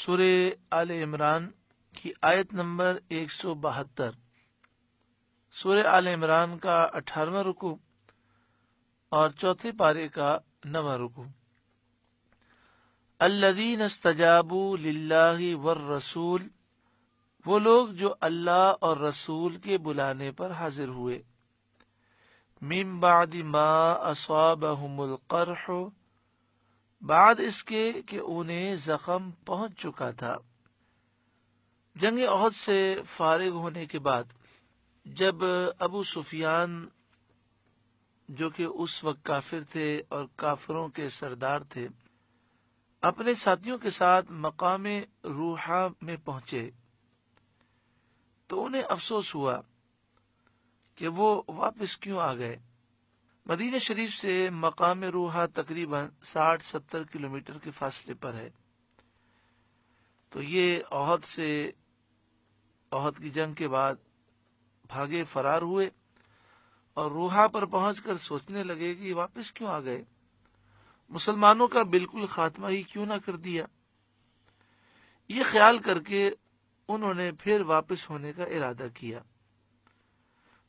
سورہ آل عمران کی آیت نمبر 172۔ سورہ آل عمران کا 18واں رکوع اور چوتھے پارے کا 9واں رکوع۔ الذین استجابوا للہ والرسول، وہ لوگ جو اللہ اور رسول کے بلانے پر حاضر ہوئے۔ من بعد ما اصابہم القرح، بعد اس کے کہ انہیں زخم پہنچ چکا تھا۔ جنگ احد سے فارغ ہونے کے بعد جب ابو سفیان جو کہ اس وقت کافر تھے اور کافروں کے سردار تھے، اپنے ساتھیوں کے ساتھ مقام روحہ میں پہنچے تو انہیں افسوس ہوا کہ وہ واپس کیوں آ گئے۔ مدینہ شریف سے مقام روحہ تقریباً 60-70 کلومیٹر کے فاصلے پر ہے۔ تو یہ احد کی جنگ کے بعد بھاگے فرار ہوئے اور روحہ پر پہنچ کر سوچنے لگے کہ واپس کیوں آ گئے، مسلمانوں کا بالکل خاتمہ ہی کیوں نہ کر دیا۔ یہ خیال کر کے انہوں نے پھر واپس ہونے کا ارادہ کیا۔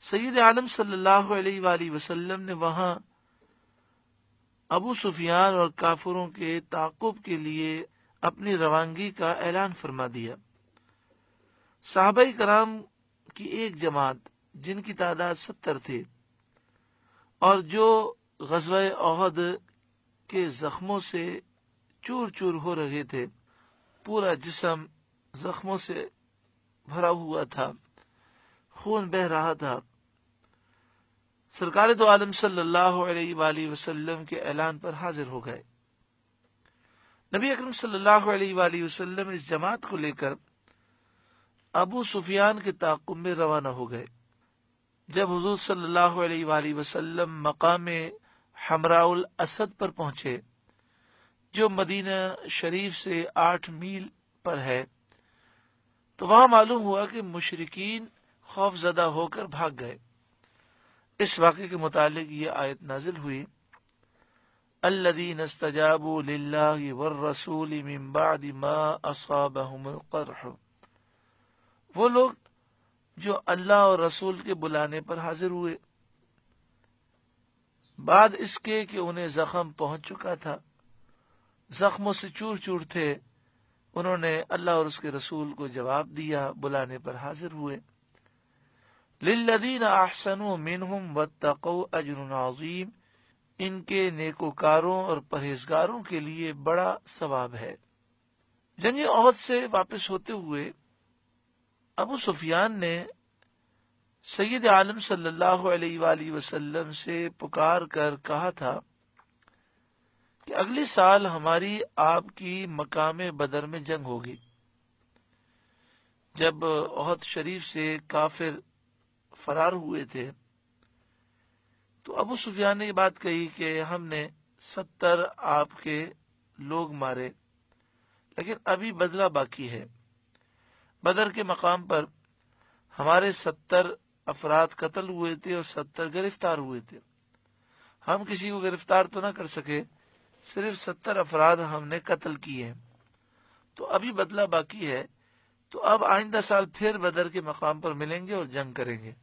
سید عالم صلی اللہ علیہ وآلہ وسلم نے وہاں ابو سفیان اور کافروں کے تعاقب کے لیے اپنی روانگی کا اعلان فرما دیا۔ صحابہ کرام کی ایک جماعت جن کی تعداد 70 تھی اور جو غزوہ احد کے زخموں سے چور چور ہو رہے تھے، پورا جسم زخموں سے بھرا ہوا تھا، خون بہ رہا تھا، سرکار دو عالم صلی اللہ علیہ وآلہ وسلم کے اعلان پر حاضر ہو گئے۔ نبی اکرم صلی اللہ علیہ وآلہ وسلم اس جماعت کو لے کر ابو سفیان کے تعاقب میں روانہ ہو گئے۔ جب حضور صلی اللہ علیہ وآلہ وسلم مقام حمراء الاسد پر پہنچے جو مدینہ شریف سے 8 میل پر ہے، تو وہاں معلوم ہوا کہ مشرکین خوف زدہ ہو کر بھاگ گئے۔ اس واقعے کے متعلق یہ آیت نازل ہوئی، الذین استجابوا للہ والرسول من بعد ما اصابہم القرح، وہ لوگ جو اللہ اور رسول کے بلانے پر حاضر ہوئے بعد اس کے کہ انہیں زخم پہنچ چکا تھا، زخموں سے چور چور تھے، انہوں نے اللہ اور اس کے رسول کو جواب دیا، بلانے پر حاضر ہوئے۔ للذین احسنوا منہم واتقوا اجر عظیم، ان کے نیکوکاروں اور پرہیزگاروں کے لیے بڑا ثواب ہے۔ جنگ احد سے واپس ہوتے ہوئے ابو سفیان نے سید عالم صلی اللہ علیہ وآلہ وسلم سے پکار کر کہا تھا کہ اگلے سال ہماری آپ کی مقام بدر میں جنگ ہوگی۔ جب احد شریف سے کافر فرار ہوئے تھے تو ابو سفیان نے یہ بات کہی کہ ہم نے 70 آپ کے لوگ مارے، لیکن ابھی بدلہ باقی ہے۔ بدر کے مقام پر ہمارے 70 افراد قتل ہوئے تھے اور 70 گرفتار ہوئے تھے۔ ہم کسی کو گرفتار تو نہ کر سکے، صرف 70 افراد ہم نے قتل کیے ہیں، تو ابھی بدلہ باقی ہے، تو اب آئندہ سال پھر بدر کے مقام پر ملیں گے اور جنگ کریں گے۔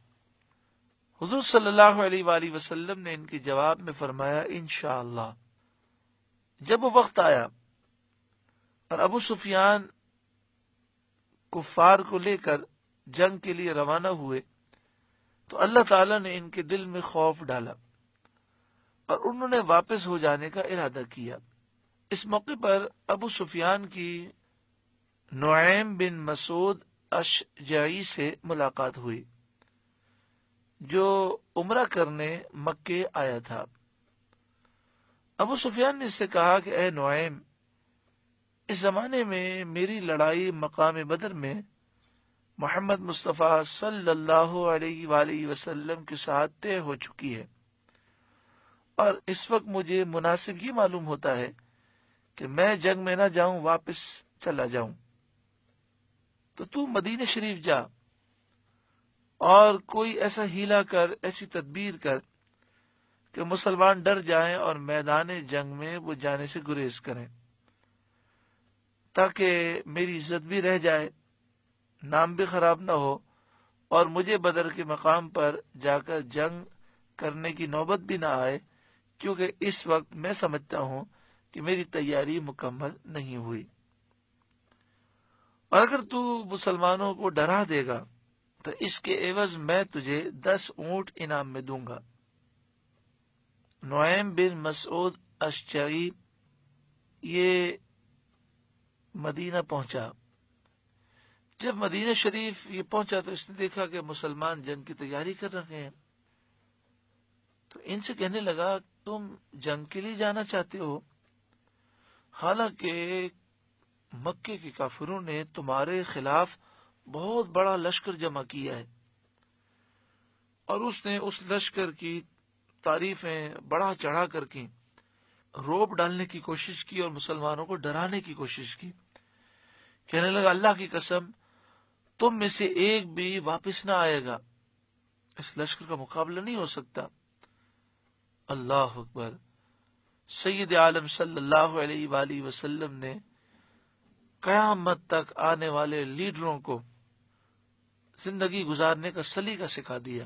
حضور صلی اللہ علیہ وآلہ وسلم نے ان کے جواب میں فرمایا انشاءاللہ۔ جب وہ وقت آیا اور ابو سفیان کفار کو لے کر جنگ کے لیے روانہ ہوئے تو اللہ تعالیٰ نے ان کے دل میں خوف ڈالا اور انہوں نے واپس ہو جانے کا ارادہ کیا۔ اس موقع پر ابو سفیان کی نعیم بن مسعود اشجعی سے ملاقات ہوئی جو عمرہ کرنے مکے آیا تھا۔ ابو سفیان نے اس سے کہا کہ اے نعیم، اس زمانے میں میری لڑائی مقام بدر میں محمد مصطفیٰ صلی اللہ علیہ وآلہ وسلم کے ساتھ طے ہو چکی ہے، اور اس وقت مجھے مناسب یہ معلوم ہوتا ہے کہ میں جنگ میں نہ جاؤں، واپس چلا جاؤں۔ تو مدینہ شریف جا اور کوئی ایسا ہیلا کر، ایسی تدبیر کر کہ مسلمان ڈر جائیں اور میدان جنگ میں وہ جانے سے گریز کریں۔ تاکہ میری عزت بھی رہ جائے، نام بھی خراب نہ ہو، اور مجھے بدر کے مقام پر جا کر جنگ کرنے کی نوبت بھی نہ آئے، کیونکہ اس وقت میں سمجھتا ہوں کہ میری تیاری مکمل نہیں ہوئی۔ اور اگر تو مسلمانوں کو ڈرا دے گا تو اس کے عوض میں تجھے 10 اونٹ انعام میں دوں گا۔ نعیم بن مسعود اشجعی یہ مدینہ پہنچا۔ جب مدینہ شریف یہ پہنچا تو اس نے دیکھا کہ مسلمان جنگ کی تیاری کر رہے ہیں، تو ان سے کہنے لگا تم جنگ کے لیے جانا چاہتے ہو، حالانکہ مکے کے کافروں نے تمہارے خلاف بہت بڑا لشکر جمع کیا ہے، اور اس نے اس لشکر کی تعریفیں بڑا چڑھا کر کی، روب ڈالنے کی کوشش کی اور مسلمانوں کو ڈرانے کی کوشش کی۔ کہنے لگا اللہ کی قسم تم میں سے ایک بھی واپس نہ آئے گا، اس لشکر کا مقابلہ نہیں ہو سکتا۔ اللہ اکبر۔ سید عالم صلی اللہ علیہ وآلہ وسلم نے قیامت تک آنے والے لیڈروں کو زندگی گزارنے کا سلیقہ سکھا دیا۔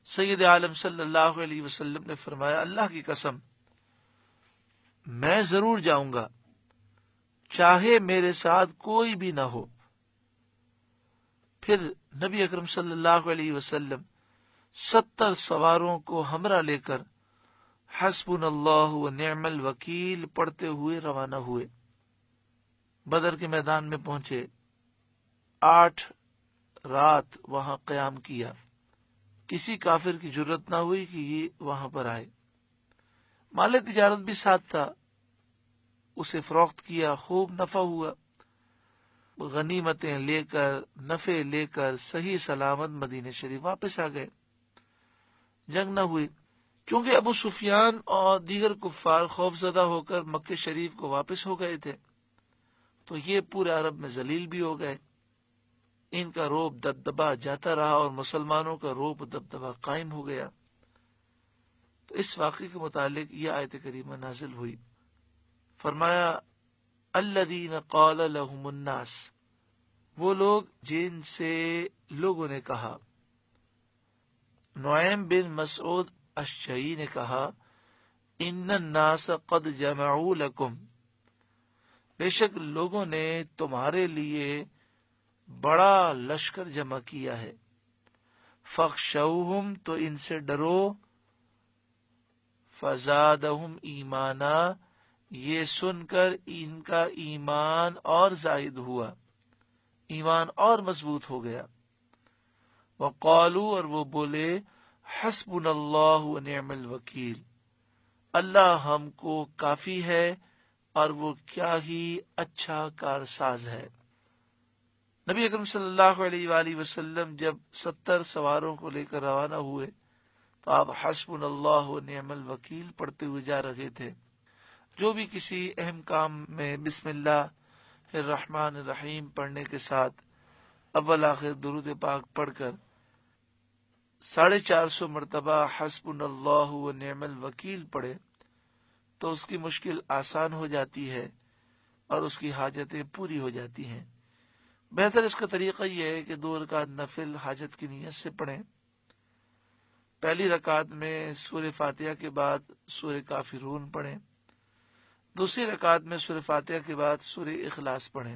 سید عالم صلی اللہ علیہ وسلم نے فرمایا اللہ کی قسم میں ضرور جاؤں گا، چاہے میرے ساتھ کوئی بھی نہ ہو۔ پھر نبی اکرم صلی اللہ علیہ وسلم 70 سواروں کو ہمراہ لے کر حسبنا اللہ و نعم الوکیل پڑھتے ہوئے روانہ ہوئے۔ بدر کے میدان میں پہنچے، 8 رات وہاں قیام کیا، کسی کافر کی جرت نہ ہوئی کہ یہ وہاں پر آئے۔ مال تجارت بھی ساتھ تھا، اسے فروخت کیا، خوب نفع ہوا، غنیمتیں لے کر نفع لے کر صحیح سلامت مدینہ شریف واپس آ گئے، جنگ نہ ہوئی۔ چونکہ ابو سفیان اور دیگر کفار خوف زدہ ہو کر مکہ شریف کو واپس ہو گئے تھے، تو یہ پورے عرب میں ذلیل بھی ہو گئے۔ ان کا روب دبدبا جاتا رہا اور مسلمانوں کا روب دبدبا قائم ہو گیا۔ تو اس واقعے کے متعلق یہ آیت کریمہ نازل ہوئی، فرمایا الذین قال لهم الناس، وہ لوگ جن سے لوگوں نے کہا۔ نعیم بن مسعود اشجعی نے کہا ان الناس قد جمعوا لکم، بے شک لوگوں نے تمہارے لیے بڑا لشکر جمع کیا ہے، فاخشوہم تو ان سے ڈرو، فزادہم ایمانا یہ سن کر ان کا ایمان اور زائد ہوا، ایمان اور مضبوط ہو گیا۔ وقالوا اور وہ بولے حسبنا اللہ ونعم الوکیل، اللہ ہم کو کافی ہے اور وہ کیا ہی اچھا کارساز ہے۔ نبی اکرم صلی اللہ علیہ وآلہ وسلم جب 70 سواروں کو لے کر روانہ ہوئے تو آپ حسبنا اللہ ونعم الوکیل پڑھتے ہوئے جا رہے تھے۔ جو بھی کسی اہم کام میں بسم اللہ الرحمن الرحیم پڑھنے کے ساتھ اول آخر درود پاک پڑھ کر 450 مرتبہ حسبنا اللہ ونعم الوکیل پڑھے تو اس کی مشکل آسان ہو جاتی ہے اور اس کی حاجتیں پوری ہو جاتی ہیں۔ بہتر اس کا طریقہ یہ ہے کہ 2 رکعت نفل حاجت کی نیت سے پڑھیں۔ پہلی رکعت میں سورہ فاتحہ کے بعد سورہ کافرون پڑھیں، دوسری رکعت میں سورہ فاتحہ کے بعد سورہ اخلاص پڑھیں،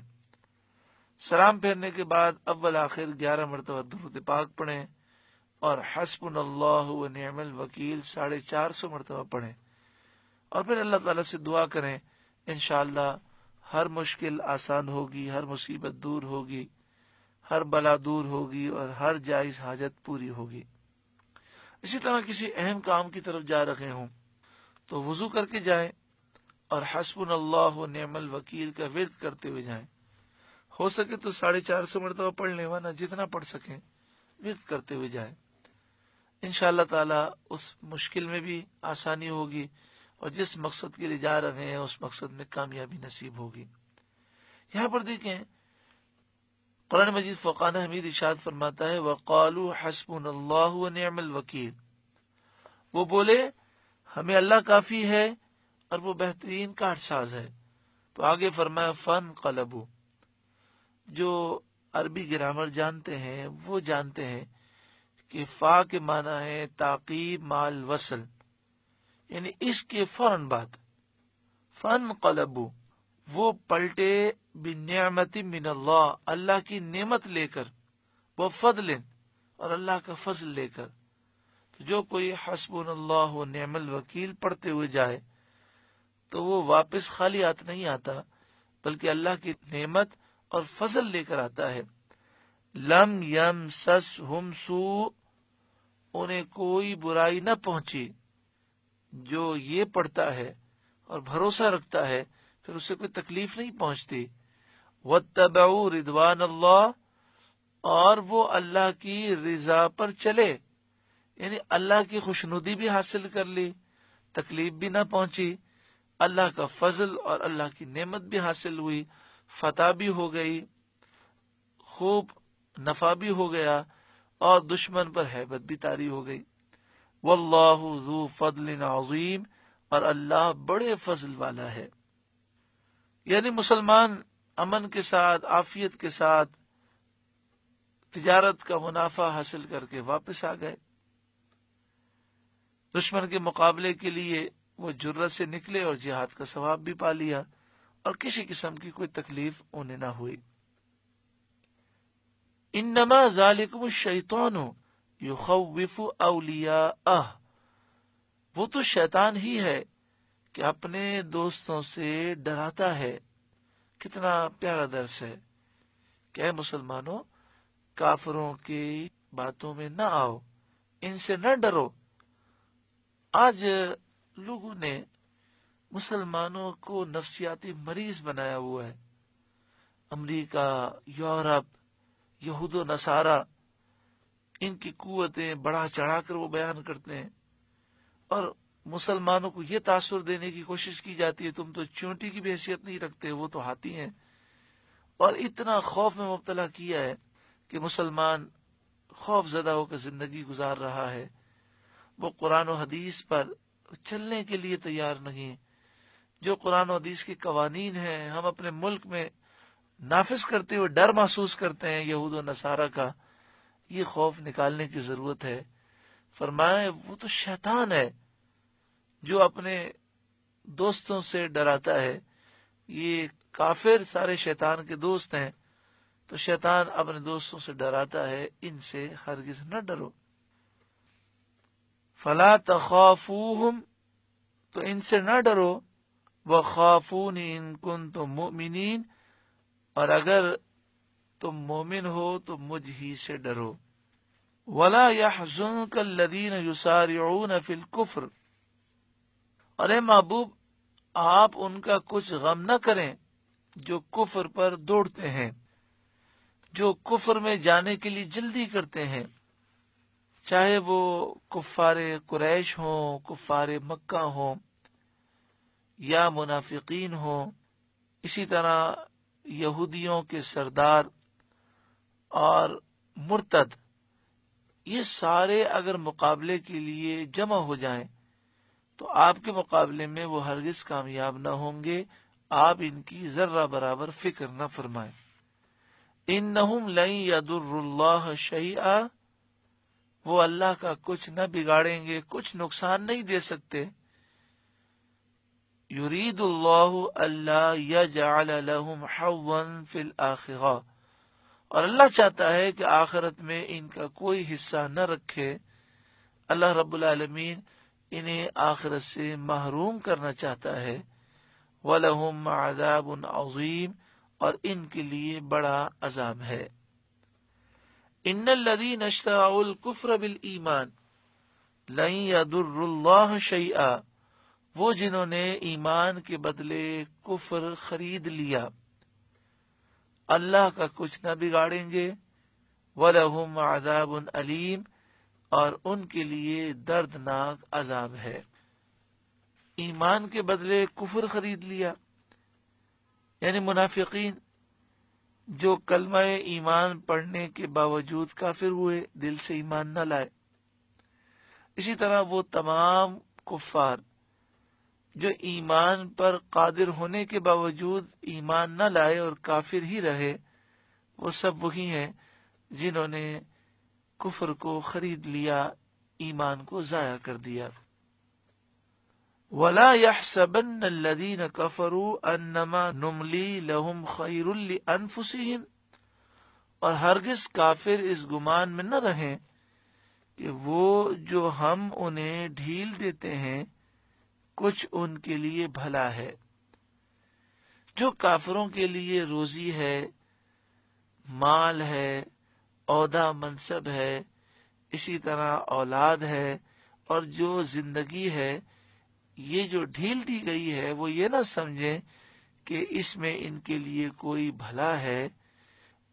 سلام پھیرنے کے بعد اول آخر 11 مرتبہ درود پاک پڑھیں اور حسبنا اللہ ونعم الوکیل 450 مرتبہ پڑھیں، اور پھر اللہ تعالیٰ سے دعا کریں، انشاءاللہ ہر مشکل آسان ہوگی، ہر مصیبت دور ہوگی، ہر بلا دور ہوگی اور ہر جائز حاجت پوری ہوگی۔ اسی طرح کسی اہم کام کی طرف جا رہے ہوں تو وضو کر کے جائیں اور حسبنا اللہ ونعم الوکیل کا ورد کرتے ہوئے جائیں۔ ہو سکے تو 450 مرتبہ پڑھ لیں، ورنہ جتنا پڑھ سکیں ورد کرتے ہوئے جائیں۔ انشاءاللہ تعالی اس مشکل میں بھی آسانی ہوگی اور جس مقصد کے لیے جا رہے ہیں اس مقصد میں کامیابی نصیب ہوگی۔ یہاں پر دیکھیں قرآن مجید فقان حمید ارشاد فرماتا ہے وقالوا حسبنا اللہ ونعم الوکیل، وہ بولے ہمیں اللہ کافی ہے اور وہ بہترین کارساز ہے۔ تو آگے فرمایا فن قلبو. جو عربی گرامر جانتے ہیں وہ جانتے ہیں کہ فا کے معنی ہے تعقیب مال وصل، یعنی اس کے فوراً بعد. فن قلبو، وہ پلٹے بنعمت من اللہ، اللہ کی نعمت لے کر، وہ فضل، اور اللہ کا فضل لے کر. تو جو کوئی حسبنا اللہ و نعم الوکیل پڑھتے ہوئے جائے تو وہ واپس خالی ہاتھ نہیں آتا، بلکہ اللہ کی نعمت اور فضل لے کر آتا ہے. لم یمسسہم سوء، انہیں کوئی برائی نہ پہنچی. جو یہ پڑھتا ہے اور بھروسہ رکھتا ہے پھر اسے کوئی تکلیف نہیں پہنچتی. واتبعوا رضوان اللہ، اور وہ اللہ کی رضا پر چلے، یعنی اللہ کی خوشنودی بھی حاصل کر لی، تکلیف بھی نہ پہنچی، اللہ کا فضل اور اللہ کی نعمت بھی حاصل ہوئی، فتح بھی ہو گئی، خوب نفع بھی ہو گیا، اور دشمن پر ہیبت بھی طاری ہو گئی. واللہ ذو فضل عظیم، اور اللہ بڑے فضل والا ہے. یعنی مسلمان امن کے ساتھ، عافیت کے ساتھ تجارت کا منافع حاصل کر کے واپس آ گئے. دشمن کے مقابلے کے لیے وہ جرت سے نکلے اور جہاد کا ثواب بھی پا لیا، اور کسی قسم کی کوئی تکلیف انہیں نہ ہوئی. انما ذالکم الشیطان یخوف اولیاءہ، وہ تو شیطان ہی ہے کہ اپنے دوستوں سے ڈراتا ہے. کتنا پیارا درس ہے کہ اے مسلمانوں، کافروں کی باتوں میں نہ آؤ، ان سے نہ ڈرو. آج لوگوں نے مسلمانوں کو نفسیاتی مریض بنایا ہوا ہے. امریکہ، یورپ، یہود و نصارہ، ان کی قوتیں بڑھا چڑھا کر وہ بیان کرتے ہیں، اور مسلمانوں کو یہ تاثر دینے کی کوشش کی جاتی ہے تم تو چونٹی کی بھی حیثیت نہیں رکھتے، وہ تو ہاتھی ہیں. اور اتنا خوف میں مبتلا کیا ہے کہ مسلمان خوف زدہ ہو کر زندگی گزار رہا ہے. وہ قرآن و حدیث پر چلنے کے لیے تیار نہیں. جو قرآن و حدیث کے قوانین ہیں ہم اپنے ملک میں نافذ کرتے ہوئے ڈر محسوس کرتے ہیں یہود و نصارہ کا، یہ خوف نکالنے کی ضرورت ہے. فرمائے وہ تو شیطان ہے جو اپنے دوستوں سے ڈراتا ہے. یہ کافر سارے شیطان کے دوست ہیں، تو شیطان اپنے دوستوں سے ڈراتا ہے، ان سے ہرگز نہ ڈرو. فلا تخافوہم، تو ان سے نہ ڈرو. وخافونی ان کنتم مؤمنین، اور اگر تم مومن ہو تو مجھ ہی سے ڈرو. ولا يحزنك الذين يسارعون في الكفر، اور اے محبوب آپ ان کا کچھ غم نہ کریں جو کفر پر دوڑتے ہیں، جو کفر میں جانے کے لیے جلدی کرتے ہیں، چاہے وہ کفار قریش ہوں، کفار مکہ ہوں، یا منافقین ہوں، اسی طرح یہودیوں کے سردار اور مرتد. یہ سارے اگر مقابلے کے لیے جمع ہو جائیں تو آپ کے مقابلے میں وہ ہرگز کامیاب نہ ہوں گے. آپ ان کی ذرہ برابر فکر نہ فرمائیں. انہم لن یضروا اللہ شیئا، وہ اللہ کا کچھ نہ بگاڑیں گے، کچھ نقصان نہیں دے سکتے. یرید اللہ الا یجعل لہم حظا فی الآخرہ، اور اللہ چاہتا ہے کہ آخرت میں ان کا کوئی حصہ نہ رکھے. اللہ رب العالمین انہیں آخرت سے محروم کرنا چاہتا ہے. وَلَهُمْ عَذَابٌ عَظِيمٌ، اور ان کے لیے بڑا عذاب ہے. ان الذین اشتروا الکفر بالایمان لن یضروا اللہ شیئا، وہ جنہوں نے ایمان کے بدلے کفر خرید لیا اللہ کا کچھ نہ بگاڑیں گے. وَلَهُمْ عَذَابٌ أَلِيمٌ، اور ان کے لیے دردناک عذاب ہے. ایمان کے بدلے کفر خرید لیا، یعنی منافقین جو کلمہ ایمان پڑھنے کے باوجود کافر ہوئے، دل سے ایمان نہ لائے. اسی طرح وہ تمام کفار جو ایمان پر قادر ہونے کے باوجود ایمان نہ لائے اور کافر ہی رہے، وہ سب وہی ہیں جنہوں نے کفر کو خرید لیا، ایمان کو ضائع کر دیا۔ وَلَا يَحْسَبَنَّ الَّذِينَ كَفَرُوا أَنَّمَا نُمْلِي لَهُمْ خَيْرٌ لِأَنفُسِهِمْ، اور ہرگز کافر اس گمان میں نہ رہیں کہ وہ جو ہم انہیں ڈھیل دیتے ہیں کچھ ان کے لیے بھلا ہے۔ جو کافروں کے لیے روزی ہے، مال ہے، عہدہ منصب ہے، اسی طرح اولاد ہے، اور جو زندگی ہے، یہ جو ڈھیل دی گئی ہے وہ یہ نہ سمجھیں کہ اس میں ان کے لیے کوئی بھلا ہے۔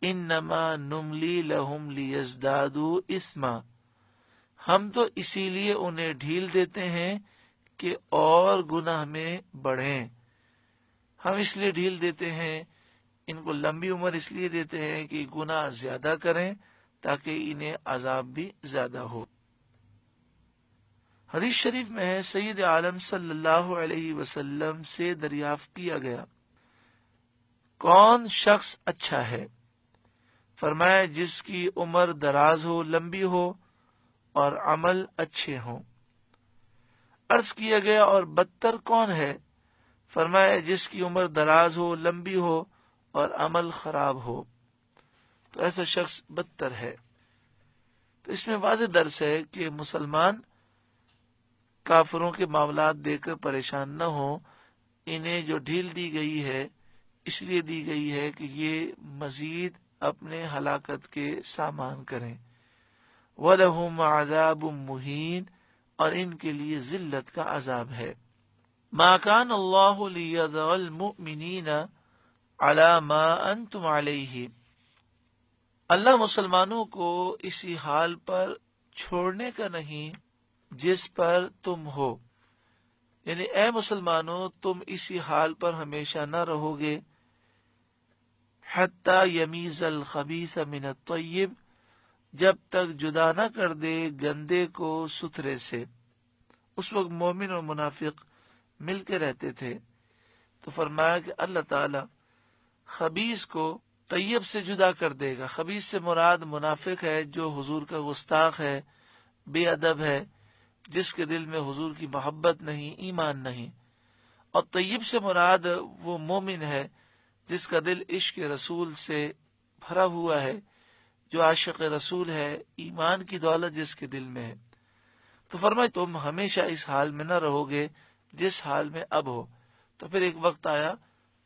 انما نملی لہم لیزدادوا اثما، ہم تو اسی لیے انہیں ڈھیل دیتے ہیں کہ اور گناہ میں بڑھیں۔ ہم اس لیے ڈھیل دیتے ہیں، ان کو لمبی عمر اس لیے دیتے ہیں کہ گناہ زیادہ کریں تاکہ انہیں عذاب بھی زیادہ ہو۔ حدیث شریف میں ہے، سید عالم صلی اللہ علیہ وسلم سے دریافت کیا گیا، کون شخص اچھا ہے؟ فرمایا، جس کی عمر دراز ہو، لمبی ہو اور عمل اچھے ہوں۔ عرض کیا گیا، اور بدتر کون ہے؟ فرمایا، جس کی عمر دراز ہو، لمبی ہو اور عمل خراب ہو، تو ایسا شخص بدتر ہے۔ تو اس میں واضح درس ہے کہ مسلمان کافروں کے معاملات دیکھ کر پریشان نہ ہو۔ انہیں جو ڈھیل دی گئی ہے اس لیے دی گئی ہے کہ یہ مزید اپنے ہلاکت کے سامان کریں۔ وَلَهُمْ عَذَابٌ مُّهِينٌ، اور ان کے لیے ذلت کا عذاب ہے۔ مَا كَانَ اللَّهُ لِيَذَرَ الْمُؤْمِنِينَ عَلَى مَا أَنْتُمْ عَلَيْهِ، اللہ مسلمانوں کو اسی حال پر چھوڑنے کا نہیں جس پر تم ہو، یعنی اے مسلمانوں تم اسی حال پر ہمیشہ نہ رہو گے، حتی یمیز الخبیث من الطیب، جب تک جدا نہ کر دے گندے کو ستھرے سے۔ اس وقت مومن اور منافق مل کے رہتے تھے، تو فرمایا کہ اللہ تعالی خبیث کو طیب سے جدا کر دے گا۔ خبیث سے مراد منافق ہے، جو حضور کا گستاخ ہے، بے ادب ہے، جس کے دل میں حضور کی محبت نہیں، ایمان نہیں۔ اور طیب سے مراد وہ مومن ہے جس کا دل عشق رسول سے بھرا ہوا ہے، جو عاشق رسول ہے، ایمان کی دولت جس کے دل میں ہے۔ تو فرمائے تم ہمیشہ اس حال میں نہ رہو گے جس حال میں اب ہو۔ تو پھر ایک وقت آیا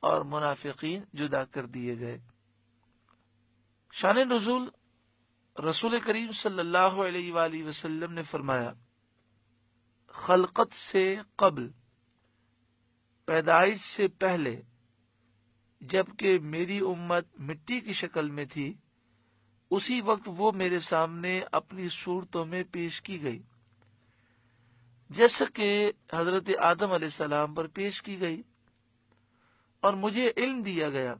اور منافقین جدا کر دیے گئے۔ شان نزول، رسول کریم صلی اللہ علیہ وآلہ وسلم نے فرمایا، خلقت سے قبل، پیدائش سے پہلے، جبکہ میری امت مٹی کی شکل میں تھی، اسی وقت وہ میرے سامنے اپنی صورتوں میں پیش کی گئی، جیسا کہ حضرت آدم علیہ السلام پر پیش کی گئی، اور مجھے علم دیا گیا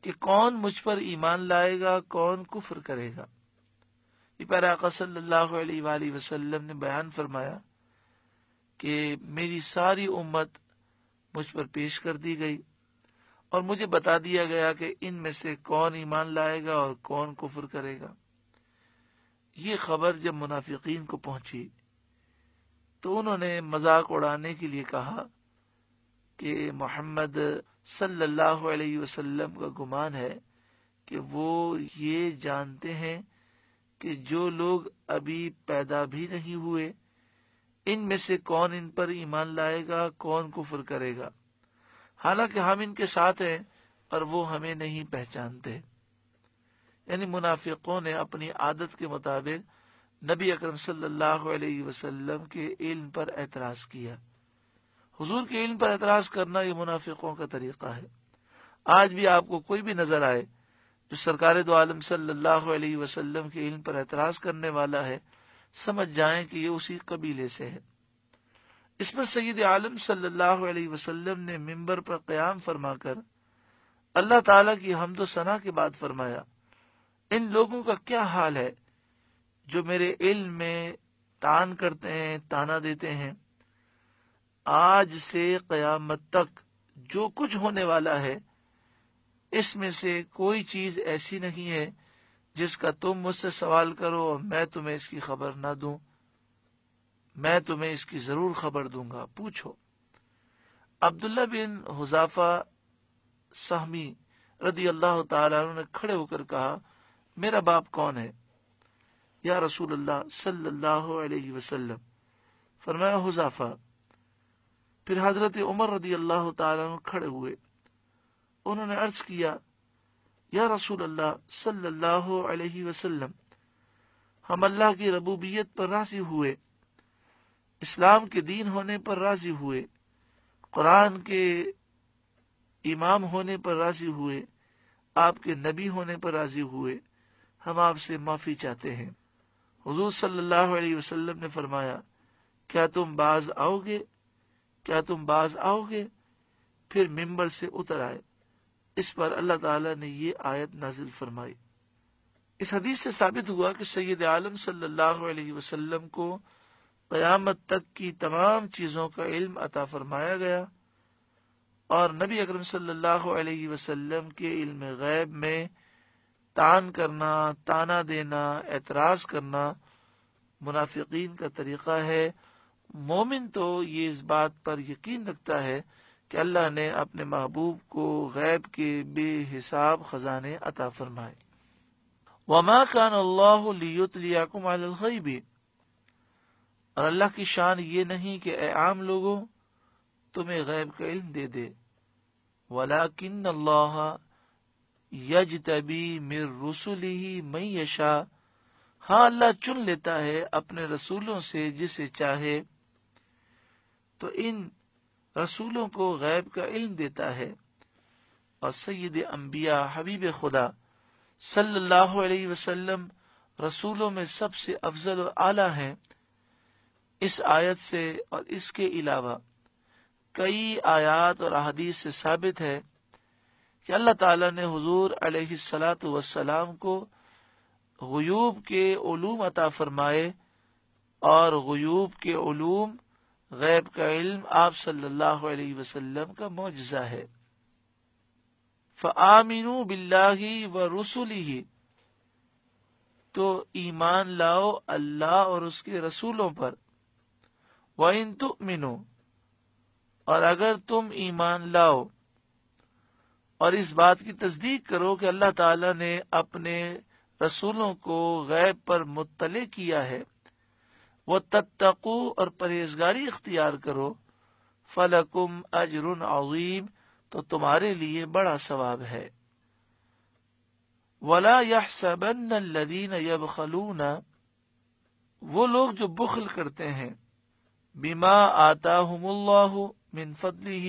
کہ کون مجھ پر ایمان لائے گا، کون کفر کرے گا۔ یہ پیارا آقا صلی اللہ علیہ وآلہ وسلم نے بیان فرمایا کہ میری ساری امت مجھ پر پیش کر دی گئی، اور مجھے بتا دیا گیا کہ ان میں سے کون ایمان لائے گا اور کون کفر کرے گا۔ یہ خبر جب منافقین کو پہنچی تو انہوں نے مذاق اڑانے کے لیے کہا کہ محمد صلی اللہ علیہ وسلم کا گمان ہے کہ وہ یہ جانتے ہیں کہ جو لوگ ابھی پیدا بھی نہیں ہوئے، ان میں سے کون ان پر ایمان لائے گا، کون کفر کرے گا، حالانکہ ہم ان کے ساتھ ہیں اور وہ ہمیں نہیں پہچانتے۔ یعنی منافقوں نے اپنی عادت کے مطابق نبی اکرم صلی اللہ علیہ وسلم کے علم پر اعتراض کیا۔ حضور کے علم پر اعتراض کرنا یہ منافقوں کا طریقہ ہے۔ آج بھی آپ کو کوئی بھی نظر آئے جو سرکار دو عالم صلی اللہ علیہ وسلم کے علم پر اعتراض کرنے والا ہے، سمجھ جائیں کہ یہ اسی قبیلے سے ہے۔ اس پر سید عالم صلی اللہ علیہ وسلم نے منبر پر قیام فرما کر اللہ تعالیٰ کی حمد و ثنا کے بعد فرمایا، ان لوگوں کا کیا حال ہے جو میرے علم میں طعن کرتے ہیں، تانا دیتے ہیں۔ آج سے قیامت تک جو کچھ ہونے والا ہے اس میں سے کوئی چیز ایسی نہیں ہے جس کا تم مجھ سے سوال کرو اور میں تمہیں اس کی خبر نہ دوں. میں تمہیں اس کی ضرور خبر دوں گا، پوچھو. عبداللہ بن حذافہ سہمی رضی اللہ تعالیٰ عنہ نے کھڑے ہو کر کہا، میرا باپ کون ہے یا رسول اللہ صلی اللہ علیہ وسلم؟ فرمایا حذافہ. پھر حضرت عمر رضی اللہ تعالیٰ عنہ کھڑے ہوئے. انہوں نے عرض کیا، یا رسول اللہ صلی اللہ علیہ وسلم، ہم اللہ کی ربوبیت پر راضی ہوئے، اسلام کے دین ہونے پر راضی ہوئے، قرآن کے امام ہونے پر راضی ہوئے، آپ کے نبی ہونے پر راضی ہوئے، ہم آپ سے معافی چاہتے ہیں. حضور صلی اللہ علیہ وسلم نے فرمایا، کیا تم باز آؤ گے؟ کیا تم باز آؤ گے؟ پھر ممبر سے اتر آئے. اس پر اللہ تعالیٰ نے یہ آیت نازل فرمائی. اس حدیث سے ثابت ہوا کہ سید عالم صلی اللہ علیہ وسلم کو قیامت تک کی تمام چیزوں کا علم عطا فرمایا گیا، اور نبی اکرم صلی اللہ علیہ وسلم کے علم غیب میں تان کرنا، تانا دینا، اعتراض کرنا منافقین کا طریقہ ہے. مومن تو یہ اس بات پر یقین رکھتا ہے کہ اللہ نے اپنے محبوب کو غیب کے بے حساب خزانے عطا فرمائے. وما كان اللہ لیطلعکم علی الغیب، اور اللہ کی شان یہ نہیں کہ اے عام لوگوں تمہیں غیب کا علم دے دے. ولکن اللہ یجتبی من رسلہ من یشاء، ہاں اللہ چن لیتا ہے اپنے رسولوں سے جسے چاہے، تو ان رسولوں کو غیب کا علم دیتا ہے. اور سید انبیاء حبیب خدا صلی اللہ علیہ وسلم رسولوں میں سب سے افضل اور اعلیٰ ہیں. اس آیت سے اور اس کے علاوہ کئی آیات اور احادیث سے ثابت ہے کہ اللہ تعالیٰ نے حضور علیہ الصلاۃ والسلام کو غیوب کے علوم عطا فرمائے، اور غیوب کے علوم، غیب کا علم آپ صلی اللہ علیہ وسلم کا معجزہ ہے. فآمنوا باللہ ورسلہ، تو ایمان لاؤ اللہ اور اس کے رسولوں پر. وَإِن تُؤْمِنُوا، اور اگر تم ایمان لاؤ اور اس بات کی تصدیق کرو کہ اللہ تعالیٰ نے اپنے رسولوں کو غیب پر مطلع کیا ہے، وَتَتَّقُوا، اور پرہیزگاری اختیار کرو، فَلَكُمْ أَجْرٌ عَظِيمٌ، تو تمہارے لیے بڑا ثواب ہے. وَلَا يَحْسَبَنَّ الَّذِينَ يَبْخَلُونَ، وہ لوگ جو بخل کرتے ہیں، بِمَا آتَاهُمُ اللَّهُ مِن فَضْلِهِ،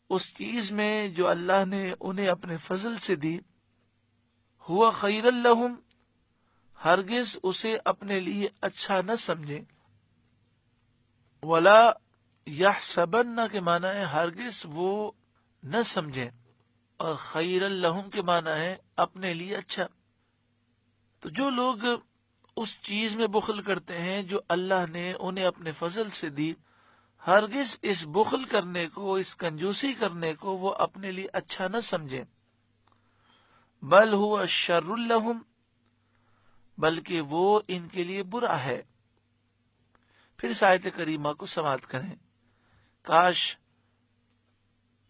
اس چیز میں جو اللہ نے انہیں اپنے فضل سے دی، هُوَ خَيْرًا لَهُمْ، ہرگز اسے اپنے لیے اچھا نہ سمجھیں. وَلَا يَحْسَبَنَّ کے معنی ہے ہرگز وہ نہ سمجھیں، اور خَيْرًا لَهُمْ کے معنی ہے اپنے لیے اچھا. تو جو لوگ اس چیز میں بخل کرتے ہیں جو اللہ نے انہیں اپنے فضل سے دی، ہرگز اس بخل کرنے کو، اس کنجوسی کرنے کو وہ اپنے لیے اچھا نہ سمجھیں. بل هو شر لهم، بلکہ وہ ان کے لیے برا ہے. پھر اس آیت کریمہ کو سماعت کریں. کاش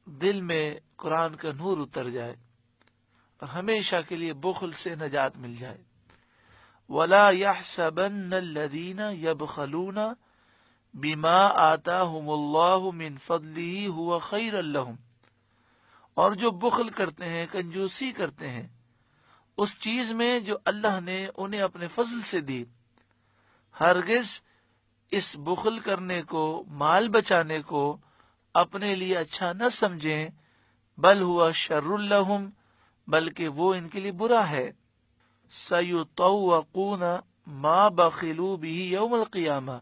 دل میں قرآن کا نور اتر جائے اور ہمیشہ کے لیے بخل سے نجات مل جائے. وَلَا يَحْسَبَنَّ الَّذِينَ يَبْخَلُونَ بِمَا آتَاهُمُ اللَّهُ مِن فَضْلِهِ هُوَ خَيْرًا لَهُمْ، اور جو بخل کرتے ہیں، کنجوسی کرتے ہیں اس چیز میں جو اللہ نے انہیں اپنے فضل سے دی، ہرگز اس بخل کرنے کو، مال بچانے کو اپنے لیے اچھا نہ سمجھیں. بل ہوا شر لہم، بلکہ وہ ان کے لیے برا ہے. سیطوقون ما بخلوا به یوم القیامہ،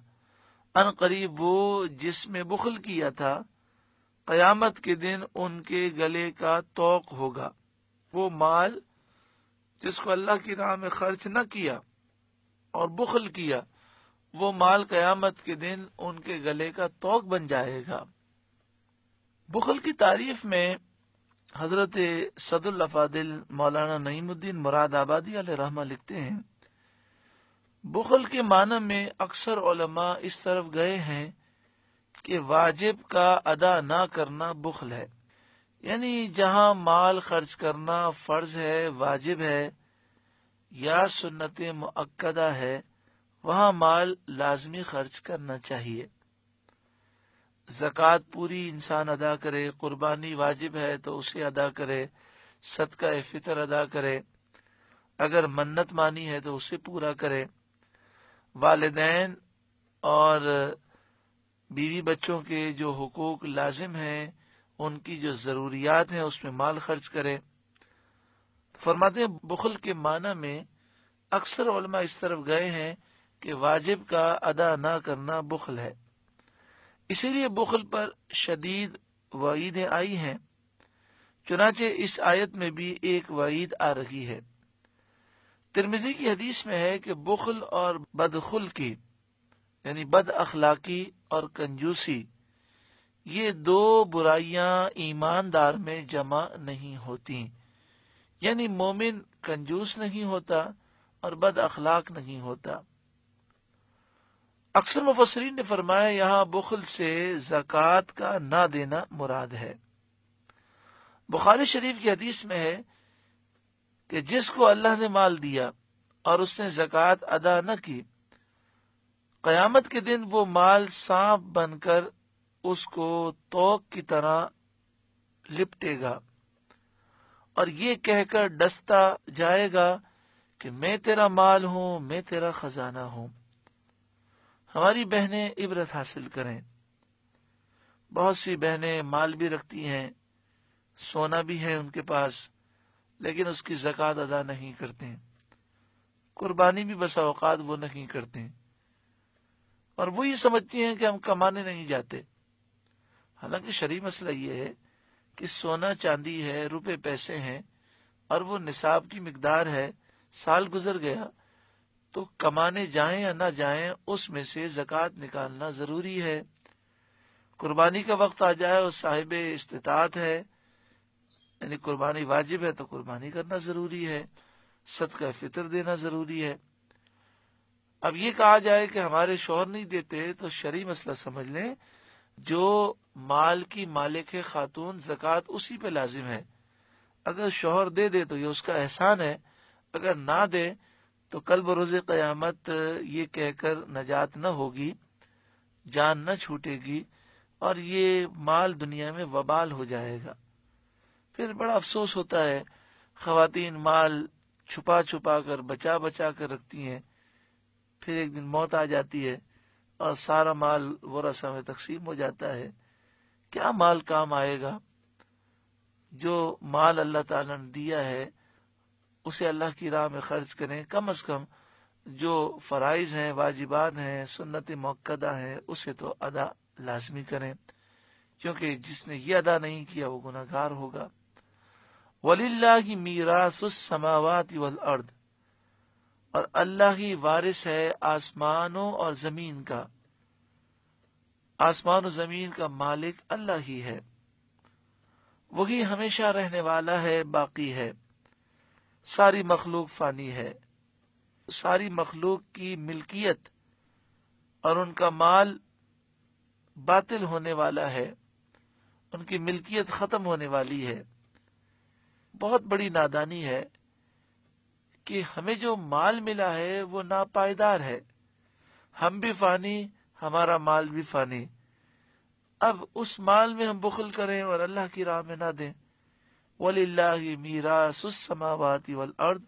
ان قریب وہ جس میں بخل کیا تھا قیامت کے دن ان کے گلے کا طوق ہوگا. وہ مال جس کو اللہ کی راہ میں خرچ نہ کیا اور بخل کیا، وہ مال قیامت کے دن ان کے گلے کا توق بن جائے گا۔ بخل کی تعریف میں حضرت صد الافاضل مولانا نعیم الدین مراد آبادی علیہ رحمہ لکھتے ہیں، بخل کے معنی میں اکثر علماء اس طرف گئے ہیں کہ واجب کا ادا نہ کرنا بخل ہے، یعنی جہاں مال خرچ کرنا فرض ہے، واجب ہے یا سنت مؤکدہ ہے، وہاں مال لازمی خرچ کرنا چاہیے۔ زکوٰۃ پوری انسان ادا کرے، قربانی واجب ہے تو اسے ادا کرے، صدقہ فطر ادا کرے، اگر منت مانی ہے تو اسے پورا کرے، والدین اور بیوی بچوں کے جو حقوق لازم ہیں، ان کی جو ضروریات ہیں اس میں مال خرچ کرے۔ فرماتے ہیں بخل کے معنی میں اکثر علماء اس طرف گئے ہیں کہ واجب کا ادا نہ کرنا بخل ہے، اسی لیے بخل پر شدید وعیدیں آئی ہیں۔ چنانچہ اس آیت میں بھی ایک وعید آ رہی ہے۔ ترمذی کی حدیث میں ہے کہ بخل اور بدخلقی یعنی بد اخلاقی اور کنجوسی، یہ دو برائیاں ایماندار میں جمع نہیں ہوتی، یعنی مومن کنجوس نہیں ہوتا اور بد اخلاق نہیں ہوتا۔ اکثر مفسرین نے فرمایا یہاں بخل سے زکوٰۃ کا نہ دینا مراد ہے۔ بخاری شریف کی حدیث میں ہے کہ جس کو اللہ نے مال دیا اور اس نے زکوٰۃ ادا نہ کی، قیامت کے دن وہ مال سانپ بن کر اس کو توق کی طرح لپٹے گا اور یہ کہہ کر ڈستا جائے گا کہ میں تیرا مال ہوں، میں تیرا خزانہ ہوں۔ ہماری بہنیں عبرت حاصل کریں۔ بہت سی بہنیں مال بھی رکھتی ہیں، سونا بھی ہے ان کے پاس، لیکن اس کی زکوٰۃ ادا نہیں کرتے، قربانی بھی بسا اوقات وہ نہیں کرتے، اور وہ یہ سمجھتی ہیں کہ ہم کمانے نہیں جاتے۔ حالانکہ شرعی مسئلہ یہ ہے کہ سونا چاندی ہے، روپے پیسے ہیں، اور وہ نصاب کی مقدار ہے، سال گزر گیا تو کمانے جائیں یا نہ جائیں اس میں سے زکوٰۃ نکالنا ضروری ہے۔ قربانی کا وقت آ جائے اور صاحب استطاعت ہے، یعنی قربانی واجب ہے تو قربانی کرنا ضروری ہے، صدقہ فطر دینا ضروری ہے۔ اب یہ کہا جائے کہ ہمارے شوہر نہیں دیتے تو شرعی مسئلہ سمجھ لیں، جو مال کی مالک ہے خاتون، زکوٰۃ اسی پہ لازم ہے۔ اگر شوہر دے دے تو یہ اس کا احسان ہے، اگر نہ دے تو کل بروز قیامت یہ کہہ کر نجات نہ ہوگی، جان نہ چھوٹے گی، اور یہ مال دنیا میں وبال ہو جائے گا۔ پھر بڑا افسوس ہوتا ہے، خواتین مال چھپا چھپا کر بچا بچا کر رکھتی ہیں، پھر ایک دن موت آ جاتی ہے اور سارا مال ورثہ میں تقسیم ہو جاتا ہے۔ کیا مال کام آئے گا؟ جو مال اللہ تعالیٰ نے دیا ہے اسے اللہ کی راہ میں خرچ کریں، کم از کم جو فرائض ہیں، واجبات ہیں، سنت مؤکدہ ہیں، اسے تو ادا لازمی کریں، کیونکہ جس نے یہ ادا نہیں کیا وہ گناہ گار ہوگا۔ وَلِلَّهِ مِيرَاثُ السَّمَاوَاتِ وَالْأَرْضِ، اور اللہ ہی وارث ہے آسمانوں اور زمین کا، آسمان و زمین کا مالک اللہ ہی ہے، وہی ہمیشہ رہنے والا ہے، باقی ہے۔ ساری مخلوق فانی ہے، ساری مخلوق کی ملکیت اور ان کا مال باطل ہونے والا ہے، ان کی ملکیت ختم ہونے والی ہے۔ بہت بڑی نادانی ہے کہ ہمیں جو مال ملا ہے وہ ناپائیدار ہے، ہم بھی فانی، ہمارا مال بھی فانی۔ اب اس مال میں ہم بخل کریں اور اللہ کی راہ میں نہ دیں۔ وَلِلَّهِ مِيرَاثُ السَّمَاوَاتِ وَالْأَرْضِ،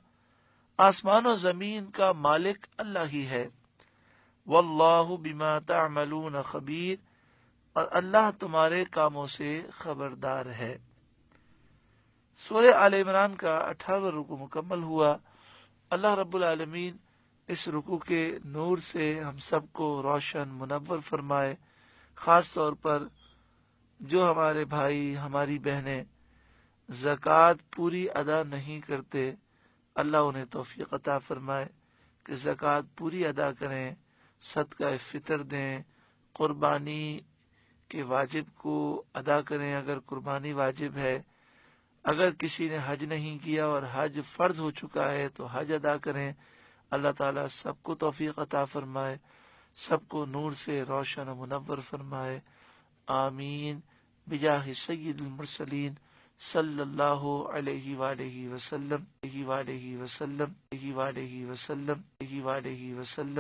آسمان و زمین کا مالک اللہ ہی ہے۔ وَاللَّهُ بِمَا تَعْمَلُونَ خَبِيرٌ، اور اللہ تمہارے کاموں سے خبردار ہے۔ سورہ آل عمران کا 18واں رکوع مکمل ہوا۔ اللہ رب العالمین اس رکوع کے نور سے ہم سب کو روشن منور فرمائے، خاص طور پر جو ہمارے بھائی، ہماری بہنیں زکوٰۃ پوری ادا نہیں کرتے، اللہ انہیں توفیق عطا فرمائے کہ زکوٰۃ پوری ادا کریں، صدقہ فطر دیں، قربانی کے واجب کو ادا کریں اگر قربانی واجب ہے، اگر کسی نے حج نہیں کیا اور حج فرض ہو چکا ہے تو حج ادا کریں۔ اللہ تعالیٰ سب کو توفیق عطا فرمائے، سب کو نور سے روشن و منور فرمائے، آمین بجاہ سید المرسلین صلی اللہ علیہ وآلہ وسلم، وآلہ وسلم، وآلہ وسلم، وآلہ وسلم۔